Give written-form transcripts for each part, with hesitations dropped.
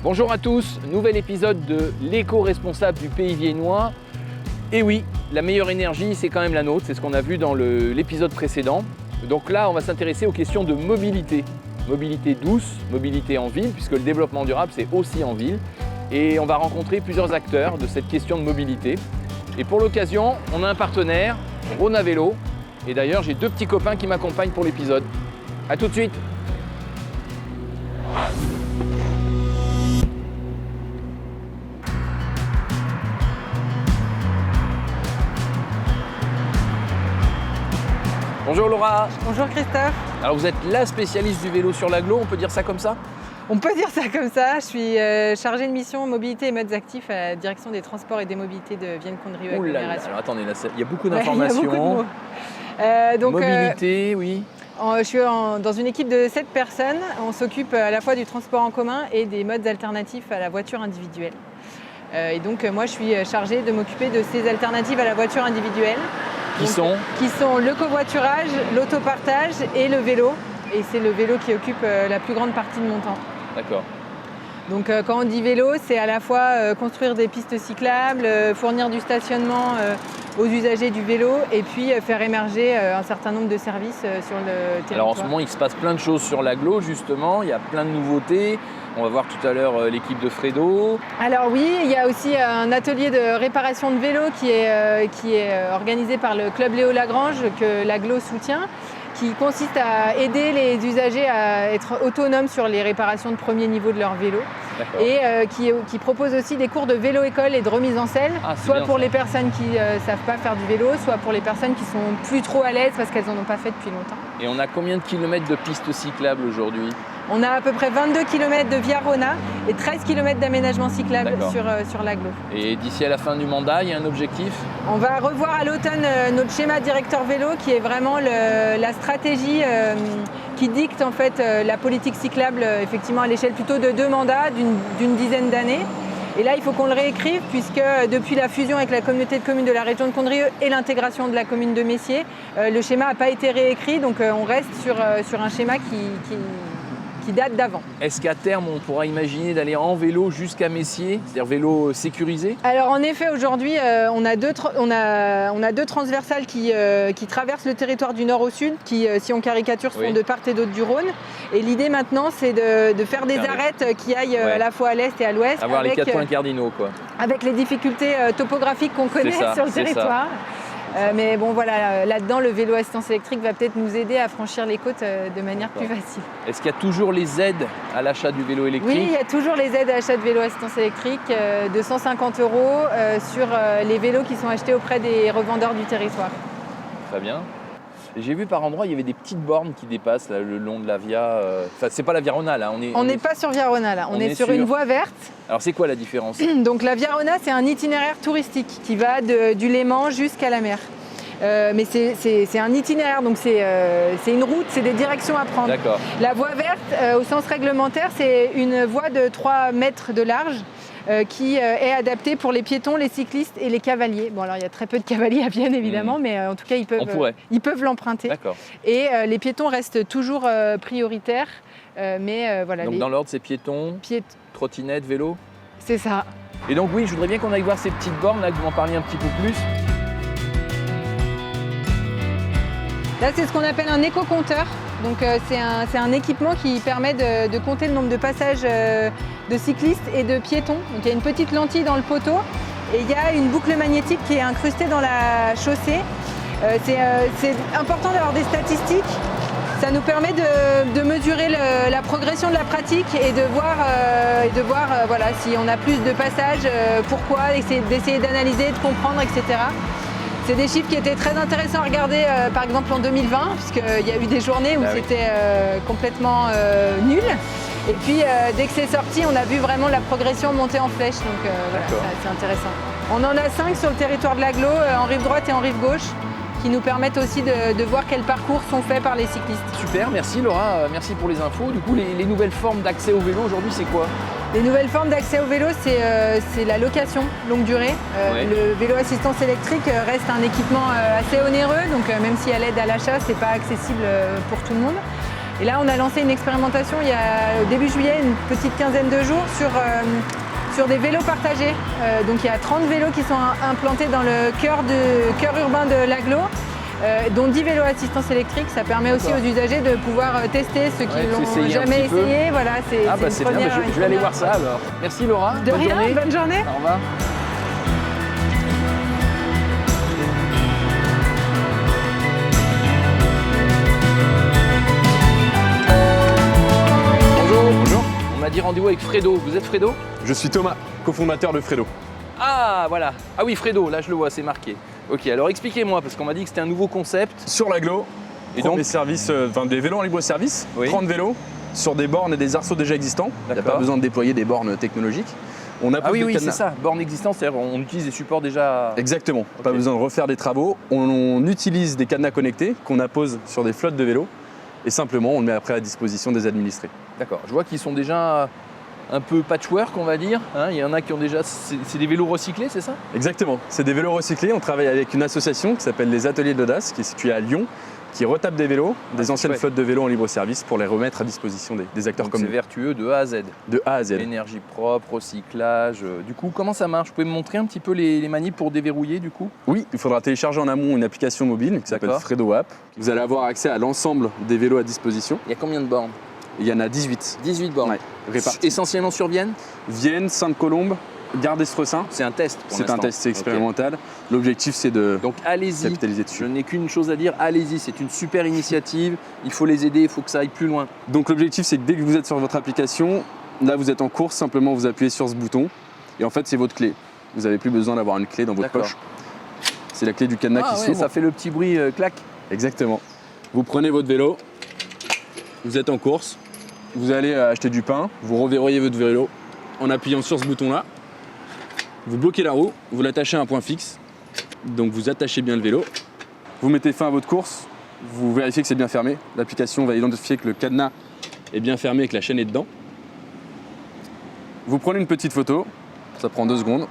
Bonjour à tous, nouvel épisode de l'éco-responsable du Pays Viennois. Et oui, la meilleure énergie, c'est quand même la nôtre, c'est ce qu'on a vu dans l'épisode précédent. Donc là, on va s'intéresser aux questions de mobilité. Mobilité douce, mobilité en ville, puisque le développement durable, c'est aussi en ville. Et on va rencontrer plusieurs acteurs de cette question de mobilité. Et pour l'occasion, on a un partenaire, Rhône à vélo. Et d'ailleurs, j'ai deux petits copains qui m'accompagnent pour l'épisode. A tout de suite. Bonjour Laura. Bonjour Christophe. Alors vous êtes la spécialiste du vélo sur l'agglo, on peut dire ça comme ça? On peut dire ça comme ça. Je suis chargée de mission mobilité et modes actifs à la direction des transports et des mobilités de Vienne-Condrieu Agglomération. Alors attendez, là, il y a beaucoup d'informations. Mobilité, oui. Je suis dans une équipe de 7 personnes. On s'occupe à la fois du transport en commun et des modes alternatifs à la voiture individuelle. Et donc moi je suis chargée de m'occuper de ces alternatives à la voiture individuelle. Qui sont le covoiturage, l'autopartage et le vélo. Et c'est le vélo qui occupe la plus grande partie de mon temps. D'accord. Donc quand on dit vélo, c'est à la fois construire des pistes cyclables, fournir du stationnement aux usagers du vélo et puis faire émerger un certain nombre de services sur le territoire. Alors en ce moment, il se passe plein de choses sur l'agglo justement, il y a plein de nouveautés. On va voir tout à l'heure l'équipe de Fredo. Alors oui, il y a aussi un atelier de réparation de vélos qui est organisé par le club Léo Lagrange que l'agglo soutient, qui consiste à aider les usagers à être autonomes sur les réparations de premier niveau de leur vélo. Et qui propose aussi des cours de vélo-école et de remise en selle, soit pour les personnes qui ne savent pas faire du vélo, soit pour les personnes qui sont plus trop à l'aise parce qu'elles n'en ont pas fait depuis longtemps. Et on a combien de kilomètres de pistes cyclables aujourd'hui? On a à peu près 22 km de Via Rhôna et 13 km d'aménagement cyclable sur l'agglo. Et d'ici à la fin du mandat, il y a un objectif? On va revoir à l'automne notre schéma directeur vélo qui est vraiment la stratégie qui dicte en fait la politique cyclable effectivement à l'échelle plutôt de 2 mandats d'une dizaine d'années. Et là, il faut qu'on le réécrive puisque depuis la fusion avec la communauté de communes de la région de Condrieu et l'intégration de la commune de Messier, le schéma n'a pas été réécrit, donc on reste sur un schéma qui date d'avant. Est-ce qu'à terme, on pourra imaginer d'aller en vélo jusqu'à Messier, c'est-à-dire vélo sécurisé? Alors en effet, aujourd'hui, on a deux transversales qui traversent le territoire du nord au sud, qui, si on caricature, sont de part et d'autre du Rhône. Et l'idée maintenant, c'est de faire des arêtes qui aillent à la fois à l'est et à l'ouest. Avoir les 4 points cardinaux, quoi. Avec les difficultés topographiques qu'on connaît sur le territoire. Mais bon voilà, là-dedans, le vélo assistance électrique va peut-être nous aider à franchir les côtes de manière plus facile. Est-ce qu'il y a toujours les aides à l'achat du vélo électrique? Oui, il y a toujours les aides à l'achat de vélo assistance électrique de 150 € sur les vélos qui sont achetés auprès des revendeurs du territoire. Très bien. J'ai vu par endroits, il y avait des petites bornes qui dépassent là, le long de la via. Enfin, c'est pas la Via Rhôna là. On n'est pas sur Via Rhôna là. On est sur une voie verte. Alors c'est quoi la différence? Donc la Via Rhôna, c'est un itinéraire touristique qui va du Léman jusqu'à la mer. Mais c'est un itinéraire, donc c'est une route, c'est des directions à prendre. D'accord. La voie verte, au sens réglementaire, c'est une voie de 3 mètres de large. Qui est adapté pour les piétons, les cyclistes et les cavaliers. Bon, alors il y a très peu de cavaliers à Vienne évidemment, mais en tout cas ils peuvent l'emprunter. D'accord. Et les piétons restent toujours prioritaires. Voilà. Donc dans l'ordre, c'est piétons, trottinettes, vélo? C'est ça. Et donc oui, je voudrais bien qu'on aille voir ces petites bornes là, que vous m'en parliez un petit peu plus. Là, c'est ce qu'on appelle un éco-compteur. Donc c'est un équipement qui permet de compter le nombre de passages de cyclistes et de piétons. Donc il y a une petite lentille dans le poteau et il y a une boucle magnétique qui est incrustée dans la chaussée. C'est important d'avoir des statistiques. Ça nous permet de mesurer la progression de la pratique et de voir voilà, si on a plus de passages, pourquoi, d'essayer d'analyser, de comprendre, etc. C'est des chiffres qui étaient très intéressants à regarder, par exemple en 2020, puisqu'il y a eu des journées où c'était complètement nul. Et puis dès que c'est sorti, on a vu vraiment la progression monter en flèche, donc voilà, c'est intéressant. On en a 5 sur le territoire de l'agglo, en rive droite et en rive gauche, qui nous permettent aussi de voir quels parcours sont faits par les cyclistes. Super, merci Laura, merci pour les infos. Du coup, les nouvelles formes d'accès au vélo aujourd'hui, c'est quoi? Les nouvelles formes d'accès au vélo, c'est la location longue durée. Le vélo assistance électrique reste un équipement assez onéreux, donc même si à l'aide à l'achat, ce n'est pas accessible pour tout le monde. Et là, on a lancé une expérimentation il y a au début juillet, une petite quinzaine de jours, sur des vélos partagés. Donc il y a 30 vélos qui sont implantés dans le cœur urbain de l'agglo, dont 10 vélos assistance électrique. Ça permet aussi aux usagers de pouvoir tester ceux qui l'ont jamais essayé. Voilà, c'est bien, je vais aller voir ça alors. Merci Laura. De rien, bonne journée. Au revoir. Bonjour. On m'a dit rendez-vous avec Fredo. Vous êtes Fredo? Je suis Thomas, cofondateur de Fredo. Ah voilà. Ah oui, Fredo, là je le vois, c'est marqué. Ok, alors expliquez-moi, parce qu'on m'a dit que c'était un nouveau concept. Sur l'agglo, et donc des vélos en libre-service, oui. 30 vélos sur des bornes et des arceaux déjà existants. Il n'y a pas besoin de déployer des bornes technologiques. On ah oui, c'est ça, borne existante, c'est-à-dire on utilise des supports déjà... Exactement, okay. Pas besoin de refaire des travaux. On utilise des cadenas connectés qu'on appose sur des flottes de vélos et simplement on le met après à disposition des administrés. D'accord, je vois qu'ils sont déjà un peu patchwork, on va dire. Hein, il y en a qui ont déjà... C'est des vélos recyclés, c'est ça? Exactement, c'est des vélos recyclés. On travaille avec une association qui s'appelle les Ateliers de l'Audace, qui est située à Lyon, qui retape des vélos, des anciennes flottes de vélos en libre-service pour les remettre à disposition des acteurs comme nous. C'est vertueux de A à Z. De A à Z. Énergie propre, recyclage. Du coup, comment ça marche? Vous pouvez me montrer un petit peu les manips pour déverrouiller du coup? Oui, il faudra télécharger en amont une application mobile qui s'appelle Fredo App. Vous allez avoir accès à l'ensemble des vélos à disposition. Il y a combien de bornes? Il y en a 18. 18 bornes, ouais, réparties. Essentiellement sur Vienne? Vienne, Sainte-Colombe, Gare d'Estresin. C'est un test pour l'instant. C'est un test, c'est expérimental. Okay. L'objectif, c'est de capitaliser dessus. Je n'ai qu'une chose à dire, allez-y, c'est une super initiative, il faut les aider, il faut que ça aille plus loin. Donc l'objectif, c'est que dès que vous êtes sur votre application, là vous êtes en course, simplement vous appuyez sur ce bouton et en fait c'est votre clé. Vous n'avez plus besoin d'avoir une clé dans votre poche. C'est la clé du cadenas qui s'ouvre. Ça fait le petit bruit clac. Exactement. Vous prenez votre vélo, vous êtes en course, vous allez acheter du pain, vous reverrouillez votre vélo en appuyant sur ce bouton-là. Vous bloquez la roue, vous l'attachez à un point fixe, donc vous attachez bien le vélo. Vous mettez fin à votre course, vous vérifiez que c'est bien fermé. L'application va identifier que le cadenas est bien fermé et que la chaîne est dedans. Vous prenez une petite photo, ça prend 2 secondes,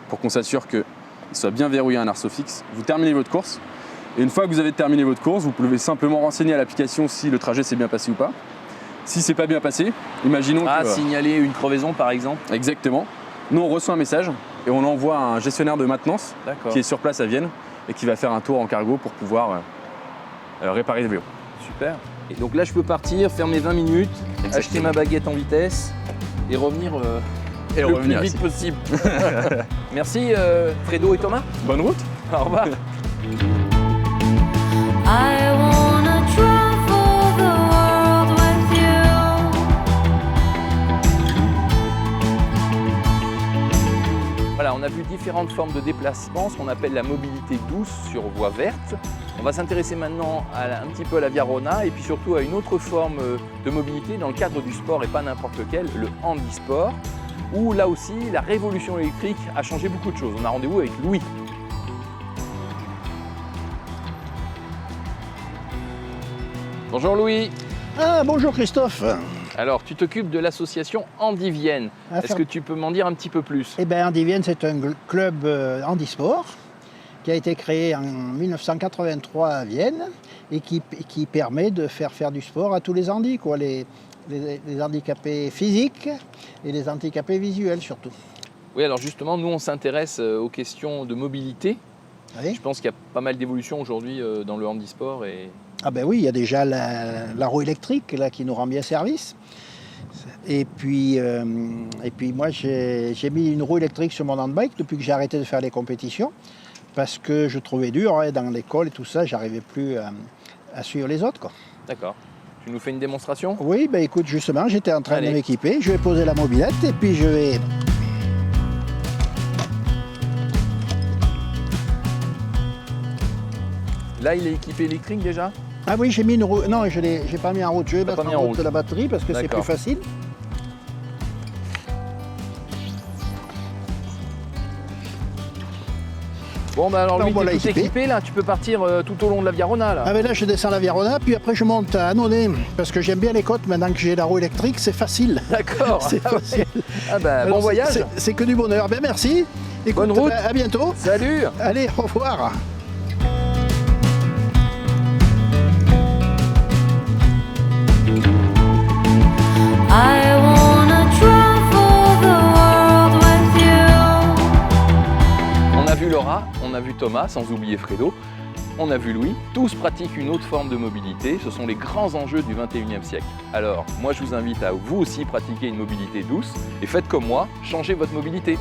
pour qu'on s'assure qu'il soit bien verrouillé à un arceau fixe. Vous terminez votre course, et une fois que vous avez terminé votre course, vous pouvez simplement renseigner à l'application si le trajet s'est bien passé ou pas. Si c'est pas bien passé, imaginons que... signaler une crevaison par exemple. Exactement. Nous, on reçoit un message et on envoie un gestionnaire de maintenance qui est sur place à Vienne et qui va faire un tour en cargo pour pouvoir réparer le vélo. Super. Et donc là, je peux partir, faire mes 20 minutes, acheter ma baguette en vitesse et revenir le plus vite possible. Merci Fredo et Thomas. Bonne route. Au revoir. Voilà, on a vu différentes formes de déplacement, ce qu'on appelle la mobilité douce sur voie verte. On va s'intéresser maintenant un petit peu à la Via Rona et puis surtout à une autre forme de mobilité dans le cadre du sport et pas n'importe lequel, le handisport, où là aussi la révolution électrique a changé beaucoup de choses. On a rendez-vous avec Louis. Bonjour Louis. Ah, bonjour Christophe. Alors, tu t'occupes de l'association Handivienne. Est-ce que tu peux m'en dire un petit peu plus? Eh bien, Handivienne, c'est un club handisport qui a été créé en 1983 à Vienne et qui permet de faire du sport à tous les handis, quoi, les handicapés physiques et les handicapés visuels surtout. Oui, alors justement, nous, on s'intéresse aux questions de mobilité. Oui. Je pense qu'il y a pas mal d'évolutions aujourd'hui dans le handisport. Ah ben oui, il y a déjà la roue électrique là, qui nous rend bien service. Et puis moi, j'ai mis une roue électrique sur mon handbike depuis que j'ai arrêté de faire les compétitions parce que je trouvais dur, hein, dans l'école et tout ça, j'arrivais plus à suivre les autres, quoi. D'accord. Tu nous fais une démonstration? Oui, ben écoute, justement, j'étais en train de m'équiper. Je vais poser la mobilette et puis je vais... Là, il est équipé électrique déjà? Ah oui, j'ai mis une roue. Non, je l'ai pas mis en route. Je vais mettre en route la batterie parce que c'est plus facile. Bon, bah alors, lui, tu es tout équipé là, tu peux partir tout au long de la Via Rona là. Ah, ben là, je descends la Via Rona, puis après, je monte à Annonay parce que j'aime bien les côtes. Maintenant que j'ai la roue électrique, c'est facile. D'accord. C'est facile. Ah, bah, bon voyage. C'est que du bonheur. Ben merci. Écoute, bonne route. À bientôt. Salut. Allez, au revoir. Thomas, sans oublier Fredo. On a vu Louis, tous pratiquent une autre forme de mobilité, ce sont les grands enjeux du 21e siècle. Alors, moi je vous invite à vous aussi pratiquer une mobilité douce et faites comme moi, changez votre mobilité.